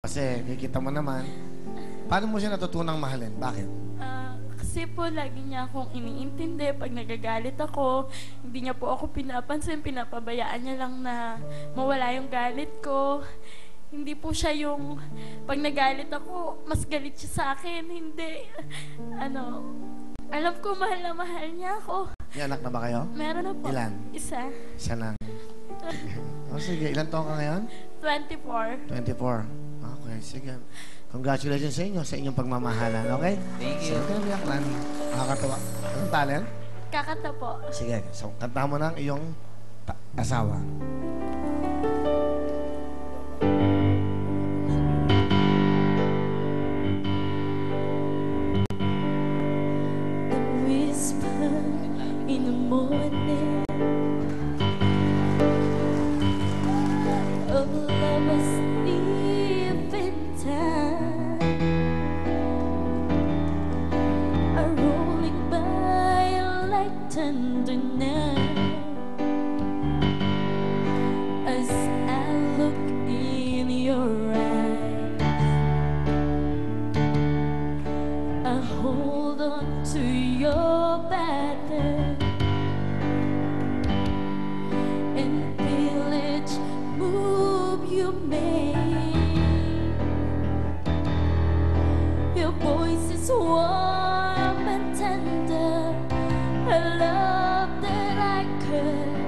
Kasi kikita mo naman. Paano mo siya natutunang mahalin? Bakit? Kasi po, lagi niya akong iniintindi. Pag nagagalit ako, hindi niya po ako pinapansin. Pinapabayaan niya lang na mawala yung galit ko. Hindi po siya yung, pag nagalit ako, mas galit siya sa akin. Hindi. Alam ko, mahal na mahal niya ako. May anak na ba kayo? Meron na po. Ilan? Isa. Isa lang. Sige. Ilan taon ka ngayon? 24. 24. Okay, sige. Congratulations sa inyo, sa inyong pagmamahalan, okay? Thank you. Sige, biyak lang. Nakakatawa. Anong talent? Kakata po. Sige, so, kanta mo ng iyong asawa. The whisper in the morning of lovers deep in time are rolling by like tender now as I look in your eyes. I hold on to your pattern and feel each move you make. Your voice is warm and tender, a love that I could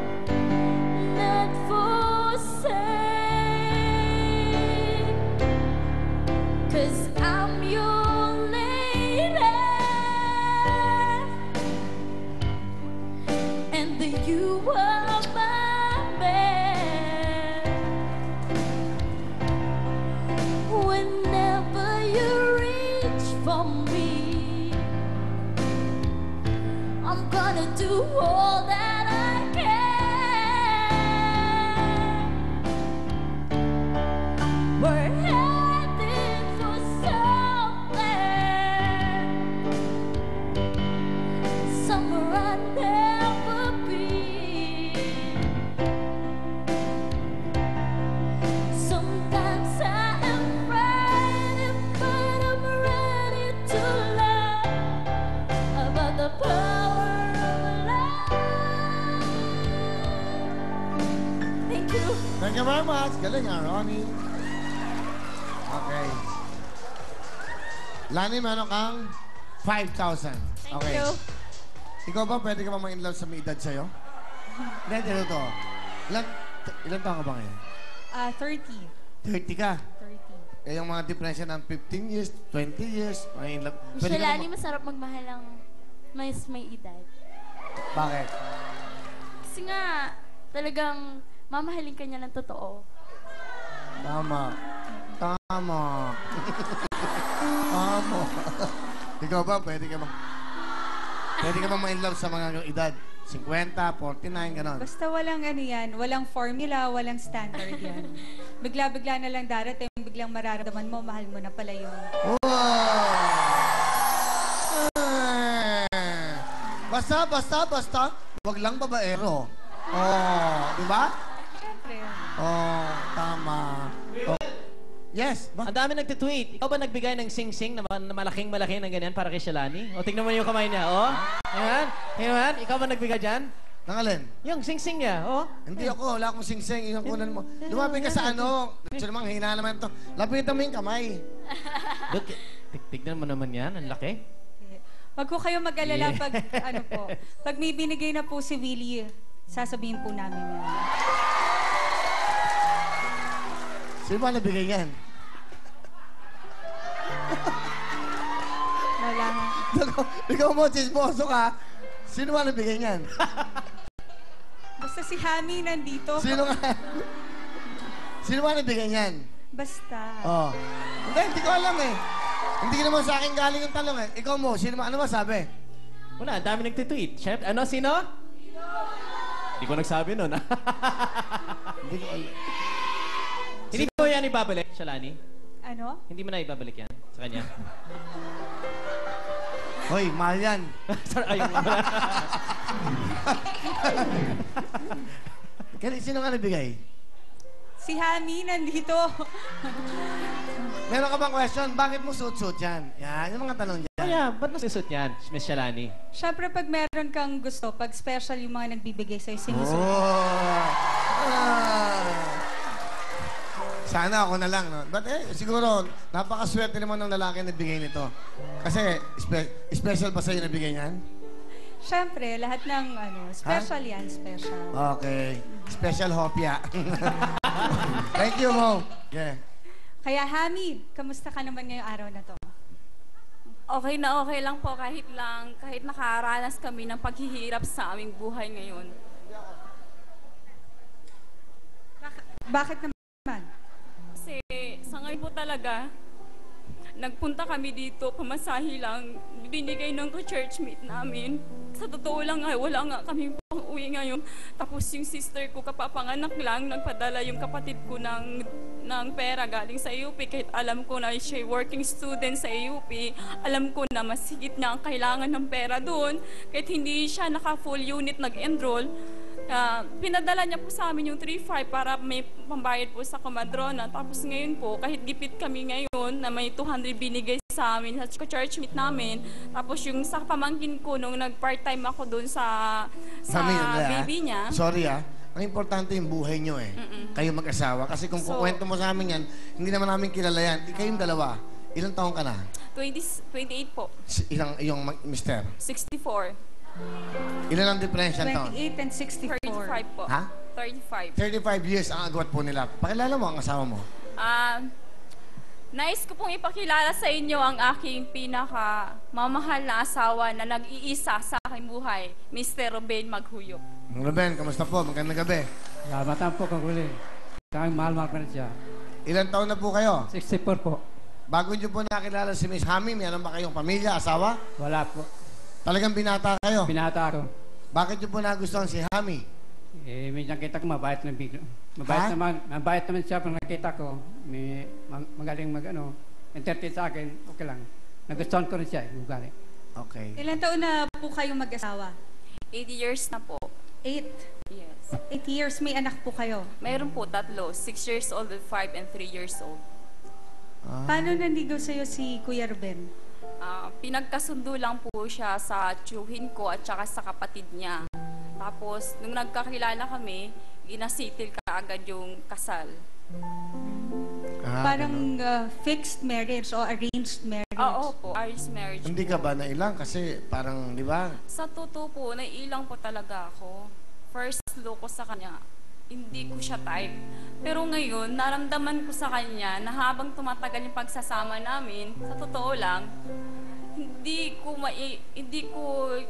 not forsake. 'Cause I'm your lady, and you are my man. Whenever you reach for me, I'm gonna do all that I can. We're heading for somewhere I'll never be. Sometimes I am frightened, but I'm ready to learn about the power of love. Thank you. Thank you very much. Galing nga, Ronnie. Okay. Lani, meron kang 5,000. Thank Okay. you. Ikaw ba, pwede ka ba ma-inlove sa may edad sa'yo? Hindi, to. Ilan taon ka ba ngayon? 30. 30 ka. 30. Eh, yung mga diferensya ng 15 years, 20 years, ma-inlove. Pwede ka Shalani, masarap magmahal ng may edad. Bakit? Kasi nga, talagang mamahalin ka niya ng totoo. Tama. Tama. Tama. Ikaw ba, pwede ka ma-inlove sa mga edad? 50, 49, gano'n. Basta walang yan, walang formula, walang standard yan. Bigla-bigla na lang darating, biglang mararamdaman mo, mahal mo na pala yun. Wow! Basta. Wag lang babaero. Di ba? Siyempre. Tama. Yes. Ang dami nagtitweet. Ikaw ba nagbigay ng sing-sing na malaking-malaki na ganyan para kay Shalani? O, tignan mo yung kamay niya. Ayan. Ikaw ba nagbigay dyan? Nangalin? Yung sing-sing niya, Hindi ako. Wala akong sing-sing. Yung kunan mo. Lumapit ka sa ano. Diyan namang hina naman to. Lapitan mo yung kamay. Look, tignan mo naman yan. Ang laki. Wag ko kayo mag-alala pag, pag may binigay na po si Willie, sasabihin po namin yan. Sino ba nabigay yan? Wala nga. Ikaw mo, chismoso ka. Sino ba nabigay yan? Basta si Hami nandito. Sino ba nabigay yan? Basta. Hindi ko alam eh. Hindi naman sa akin galing yung talong eh. Ikaw mo, ano ba sabi? Wala, ang dami nagtitweet. Chef, sino? Hindi ko nagsabi nun. Hindi ko alam. Hindi mo yan ibabalik, Shalani? Ano? Hindi mo na ibabalik yan sa kanya? Hoy, mahal yan. Ayun. Sino nga nabigay? Si Hami nandito. Meron ka bang question? Bakit mo suit-suit yan? Yan, yung mga tanong dyan. Kaya, ba't nasusot yan, Miss Shalani? Siyempre, pag meron kang gusto, pag special yung mga nagbibigay sa'yo, sinusunod. Oh. Sana ako na lang, no? But siguro, napakaswerte naman ng lalaki na bigay nito. Kasi, special ba sa'yo na bigay niyan? Siyempre, lahat ng special yan, special. Okay. Special hopya. Thank you, Mo. Yeah. Kaya, Hami, kamusta ka naman ngayong araw na to? Okay na okay lang po kahit nakaranas kami ng paghihirap sa aming buhay ngayon. Bakit naman? Kasi sa ngayon po talaga, nagpunta kami dito, pamasahe lang, binigay ng churchmate namin. Sa totoo lang nga, wala nga kami pang uwi ngayon. Tapos yung sister ko, kapapanganak lang, nagpadala yung kapatid ko ng pera galing sa UP. Kahit alam ko na siya working student sa UP, alam ko na mas higit niya ang kailangan ng pera doon. Kahit hindi siya naka-full unit nag-enroll, pinadala niya po sa amin yung 3,500 para may pambayad po sa komadrona. Tapos ngayon po, kahit gipit kami ngayon na may 200 binigay sa amin sa churchmate namin. Tapos yung sa pamangkin ko nung nag-part-time ako doon sa baby niya. Sorry ang importante yung buhay nyo Kayo mag-asawa. Kasi kung kukwento mo sa amin yan, hindi naman namin kilala yan. Kayong dalawa, ilang taong ka na? 28 po. Ilang yung mister? 64. Ilan ang diferensya ng taon? 28 and 64. 35 po. Ha? 35. 35 years ang agwat po nila. Pakilala mo ang asawa mo. Nais ko pong ipakilala sa inyo ang aking pinakamamahal na asawa na nag-iisa sa aking buhay, Mr. Ruben Maghuyop. Ruben, kamusta po? Magandang gabi. Salamat po kaguli. Kang mahal na siya. Ilan taon na po kayo? 64 po. Bago niyo po nakilala si Miss Hami, meron ba kayong pamilya, asawa? Wala po. Talagang binata kayo? Binata ako. Bakit niyo po nagustuhan si Hami? May nakita ko mabait na biglo. Mabait naman siya pag nakita ko. May magaling entertain sa akin, okay lang. Nagustuhan ko rin siya, magaling. Okay. Ilan taon na po kayong mag-asawa? 8 years na po. 8. Yes. 8 years, may anak po kayo. Mayroon po 3, 6 years old, 5, and 3 years old. Paano nandigaw sa'yo si Kuya Ruben? Pinagkasundo lang po siya sa tiyuhin ko at saka sa kapatid niya. Tapos, nung nagkakilala kami, ginasitil ka agad yung kasal. Parang fixed marriage o arranged marriage? Oo po, arranged marriage. Hindi ka ba nailang? Kasi parang, di ba? Sa totoo po, naiilang po talaga ako. First look ko sa kanya, hindi ko siya type. Pero ngayon, naramdaman ko sa kanya na habang tumatagal yung pagsasama namin, sa totoo lang, hindi ko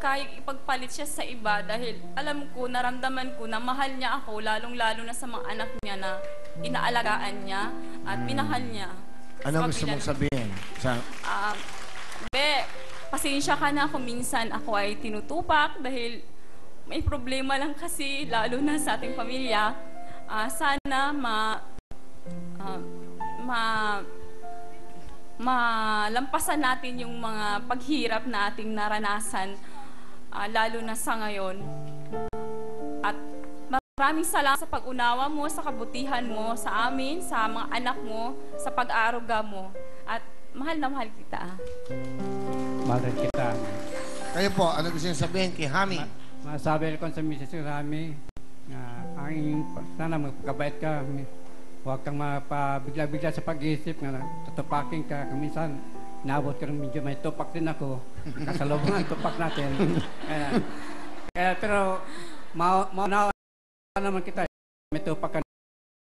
kaya ipagpalit siya sa iba dahil alam ko, naramdaman ko na mahal niya ako, lalong-lalo na sa mga anak niya na inaalagaan niya at minahal niya. Ano gusto mong sabihin? Pasensya ka na kung minsan ako ay tinutupak dahil may problema lang kasi, lalo na sa ating pamilya. Sana malampasan natin yung mga paghirap na ating naranasan, lalo na sa ngayon. At maraming salamat sa pag-unawa mo, sa kabutihan mo sa amin, sa mga anak mo, sa pag-aaruga mo. At mahal na mahal kita. Mahal rin kita. Kayo po, ano gusto niyo sabihin kay Hami? Masabi ko sa Mrs. Rami na sana magpakabait ka. Huwag kang mapabigla-bigla sa pag-iisip nga tutupakin ka. Minsan, naabot ka rin medyo may tupak din ako. Kasalubong ang tupak natin. Pero, maunawa naman kita. May tupak ka.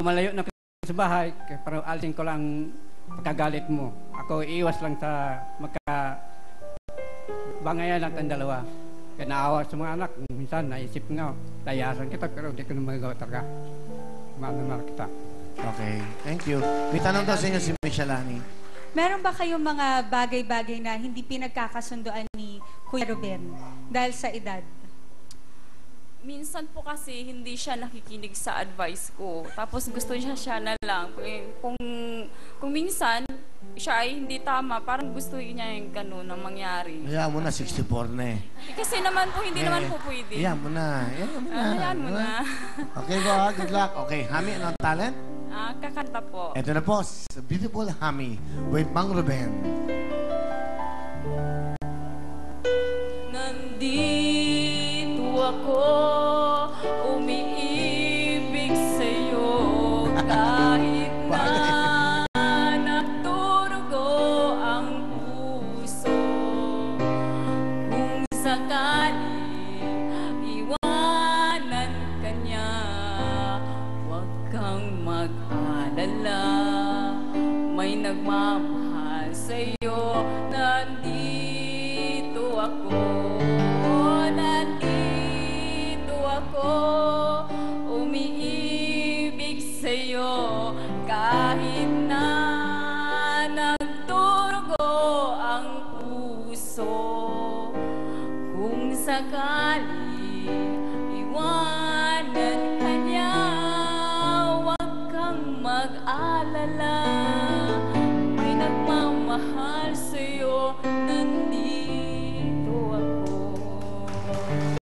Malayo na kita sa bahay, pero alisin ko lang pagkagalit mo. Ako iiwas lang sa bangayan natin dalawa. Kaya naawa sa mga anak. Minsan, naisip nga, layasan kita, pero hindi ko na magagawa talaga. Mahal kita. Okay, thank you. May tanong daw sa inyo si Miss Shalani. Meron ba kayong mga bagay-bagay na hindi pinagkakasunduan ni Kuya Ruben dahil sa edad? Minsan po kasi hindi siya nakikinig sa advice ko. Tapos gusto siya na lang. Kung minsan, siya ay hindi tama, parang gusto niya yung gano'n na mangyari. Hayaan mo na, 64 na eh. Kasi naman po, hindi naman po pwede. Hayaan mo na. Hayaan mo na. Okay po, good luck. Okay, Hami, anong talent? Kakanta po. Ito na po, sa Beautiful Hami with Mang Ruben. Nandito ako, umiibig sa'yo, kahit na nagdurugo ang puso. Kung sakali iwanan ka niya, huwag kang mag-alala, may nagmamahal sa'yo. Nandito ako, umiibig sa'yo, kahit na nagdurugo ang puso. Kung sakali iwanan ka niya, huwag kang mag-alala, may nagmamahal sa'yo.